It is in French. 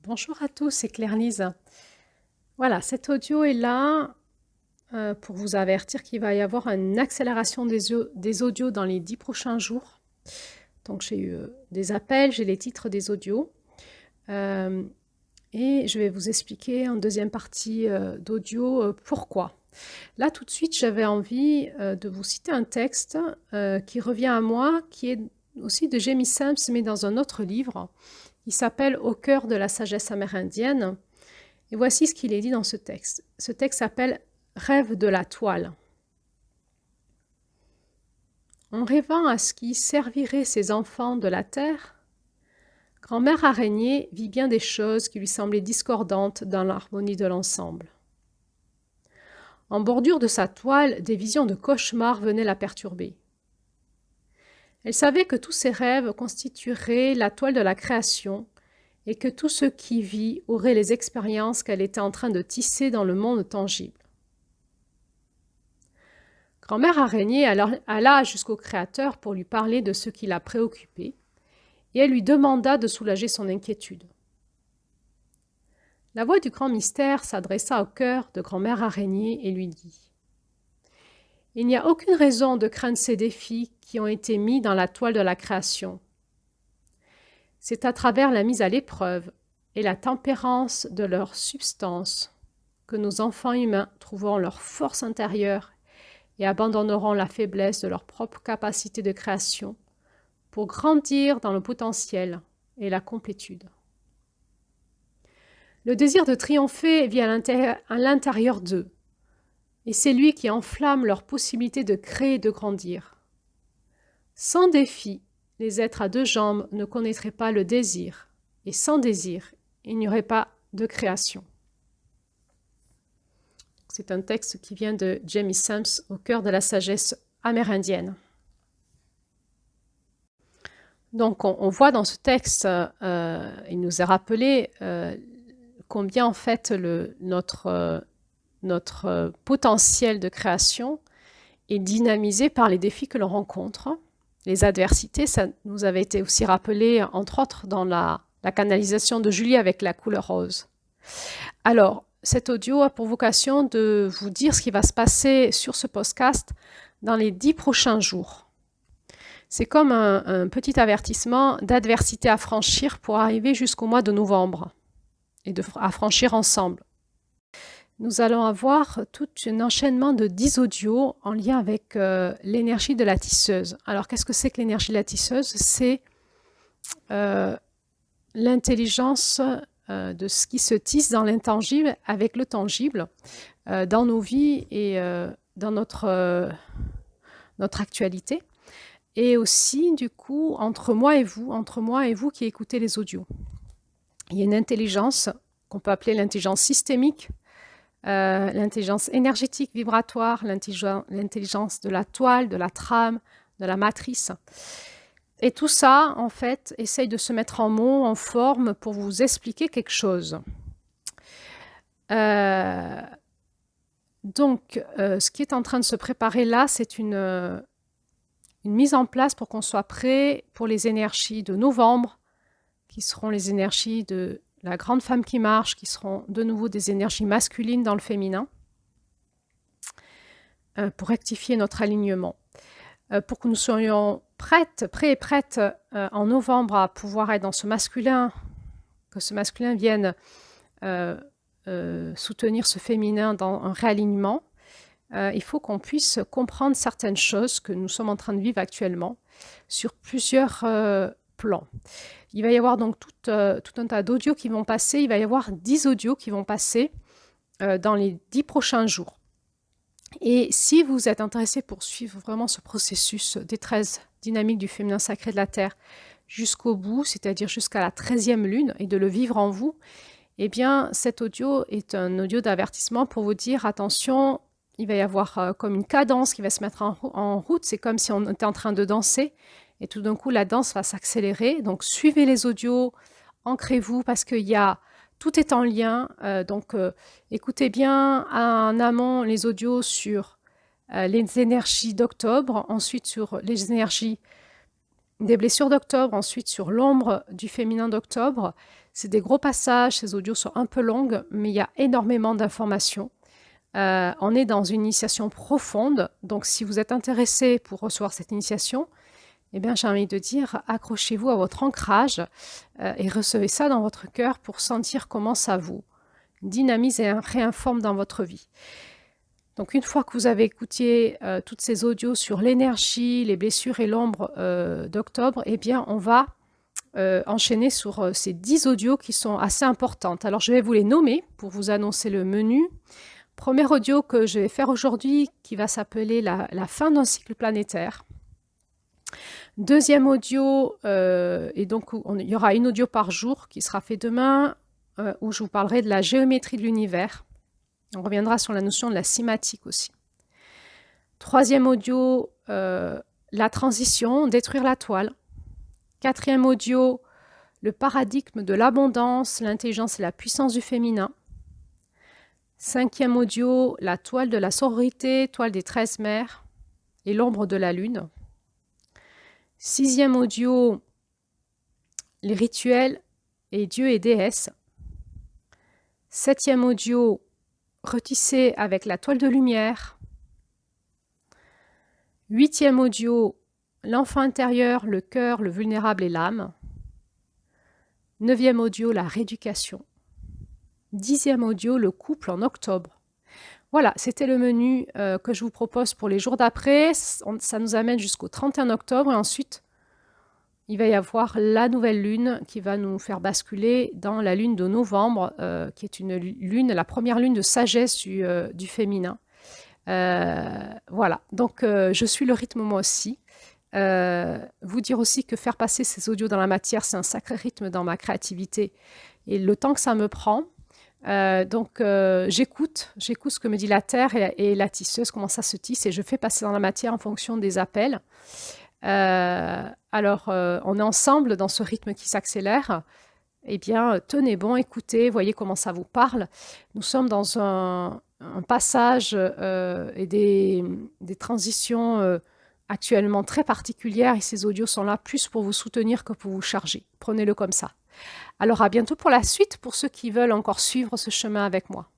Bonjour à tous, c'est Claire-Lise. Voilà, cet audio est là pour vous avertir qu'il va y avoir une accélération des audios dans les 10 prochains jours. Donc j'ai eu des appels, j'ai les titres des audios. Et je vais vous expliquer en deuxième partie d'audio pourquoi. Là, tout de suite, j'avais envie de vous citer un texte qui revient à moi, qui est aussi de Jamie Sams, mais dans un autre livre. Il s'appelle « Au cœur de la sagesse amérindienne ». Et voici ce qu'il est dit dans ce texte. Ce texte s'appelle « Rêve de la toile ». En rêvant à ce qui servirait ses enfants de la terre, grand-mère araignée vit bien des choses qui lui semblaient discordantes dans l'harmonie de l'ensemble. En bordure de sa toile, des visions de cauchemars venaient la perturber. Elle savait que tous ses rêves constitueraient la toile de la création et que tout ce qui vit aurait les expériences qu'elle était en train de tisser dans le monde tangible. Grand-mère araignée alla jusqu'au Créateur pour lui parler de ce qui la préoccupait, et elle lui demanda de soulager son inquiétude. La voix du grand mystère s'adressa au cœur de grand-mère araignée et lui dit « Il n'y a aucune raison de craindre ces défis qui ont été mis dans la toile de la création. C'est à travers la mise à l'épreuve et la tempérance de leur substance que nos enfants humains trouveront leur force intérieure et abandonneront la faiblesse de leur propre capacité de création pour grandir dans le potentiel et la complétude. Le désir de triompher vit à l'intérieur d'eux, et c'est lui qui enflamme leur possibilité de créer et de grandir. Sans défi, les êtres à deux jambes ne connaîtraient pas le désir, et sans désir, il n'y aurait pas de création. C'est un texte qui vient de Jamie Sams, au cœur de la sagesse amérindienne. Donc on voit dans ce texte, il nous est rappelé combien en fait notre potentiel de création est dynamisé par les défis que l'on rencontre. Les adversités, ça nous avait été aussi rappelé, entre autres, dans la canalisation de Julie avec la couleur rose. Alors, cet audio a pour vocation de vous dire ce qui va se passer sur ce podcast dans les 10 prochains jours. C'est comme un petit avertissement d'adversité à franchir pour arriver jusqu'au mois de novembre et à franchir ensemble. Nous allons avoir tout un enchaînement de 10 audios en lien avec l'énergie de la tisseuse. Alors, qu'est-ce que c'est que l'énergie de la tisseuse? C'est l'intelligence de ce qui se tisse dans l'intangible avec le tangible dans nos vies et dans notre actualité. Et aussi, du coup, entre moi et vous qui écoutez les audios. Il y a une intelligence qu'on peut appeler l'intelligence systémique, l'intelligence énergétique vibratoire, l'intelligence de la toile, de la trame, de la matrice. Et tout ça, en fait, essaye de se mettre en mots, en forme, pour vous expliquer quelque chose. Donc, ce qui est en train de se préparer là, c'est une mise en place pour qu'on soit prêt pour les énergies de novembre, qui seront les énergies de la grande femme qui marche, qui seront de nouveau des énergies masculines dans le féminin, pour rectifier notre alignement. Pour que nous soyons prêts et prêtes en novembre à pouvoir être dans ce masculin, que ce masculin vienne soutenir ce féminin dans un réalignement, il faut qu'on puisse comprendre certaines choses que nous sommes en train de vivre actuellement sur plusieurs plans. Il va y avoir donc tout un tas d'audios qui vont passer. Il va y avoir 10 audios qui vont passer dans les 10 prochains jours. Et si vous êtes intéressé pour suivre vraiment ce processus des 13 dynamiques du féminin sacré de la Terre jusqu'au bout, c'est-à-dire jusqu'à la 13e lune, et de le vivre en vous, eh bien, cet audio est un audio d'avertissement pour vous dire, attention, il va y avoir comme une cadence qui va se mettre en route. C'est comme si on était en train de danser et tout d'un coup, la danse va s'accélérer. Donc, suivez les audios, ancrez-vous parce que tout est en lien. Donc, écoutez bien en amont les audios sur les énergies d'octobre, ensuite sur les énergies des blessures d'octobre, ensuite sur l'ombre du féminin d'octobre, C'est des gros passages, ces audios sont un peu longues, mais il y a énormément d'informations. On est dans une initiation profonde, donc si vous êtes intéressé pour recevoir cette initiation, eh bien, j'ai envie de dire, accrochez-vous à votre ancrage et recevez ça dans votre cœur pour sentir comment ça vous dynamise et réinforme dans votre vie. Donc, une fois que vous avez écouté toutes ces audios sur l'énergie, les blessures et l'ombre d'octobre, eh bien, on va enchaîner sur ces 10 audios qui sont assez importantes. Alors, je vais vous les nommer pour vous annoncer le menu. Premier audio que je vais faire aujourd'hui qui va s'appeler la fin d'un cycle planétaire. Deuxième audio, et donc il y aura une audio par jour qui sera fait demain, où je vous parlerai de la géométrie de l'univers. On reviendra sur la notion de la cymatique aussi. Troisième audio, la transition, détruire la toile. Quatrième audio, le paradigme de l'abondance, l'intelligence et la puissance du féminin. Cinquième audio, la toile de la sororité, toile des 13 mères et l'ombre de la lune. Sixième audio, les rituels et dieux et déesses. Septième audio, retisser avec la toile de lumière. Huitième audio, l'enfant intérieur, le cœur, le vulnérable et l'âme. Neuvième audio, la rééducation. Dixième audio, le couple en octobre. Voilà, c'était le menu que je vous propose pour les jours d'après. Ça nous amène jusqu'au 31 octobre et ensuite, il va y avoir la nouvelle lune qui va nous faire basculer dans la lune de novembre, qui est une lune, la première lune de sagesse du féminin. Voilà, donc je suis le rythme moi aussi. Vous dire aussi que faire passer ces audios dans la matière, c'est un sacré rythme dans ma créativité. Et le temps que ça me prend, donc j'écoute ce que me dit la terre et la tisseuse, comment ça se tisse, et je fais passer dans la matière en fonction des appels. Alors, on est ensemble dans ce rythme qui s'accélère. Eh bien, tenez bon, écoutez, voyez comment ça vous parle. Nous sommes dans un passage et des transitions actuellement très particulières et ces audios sont là plus pour vous soutenir que pour vous charger. Prenez-le comme ça. Alors, à bientôt pour la suite, pour ceux qui veulent encore suivre ce chemin avec moi.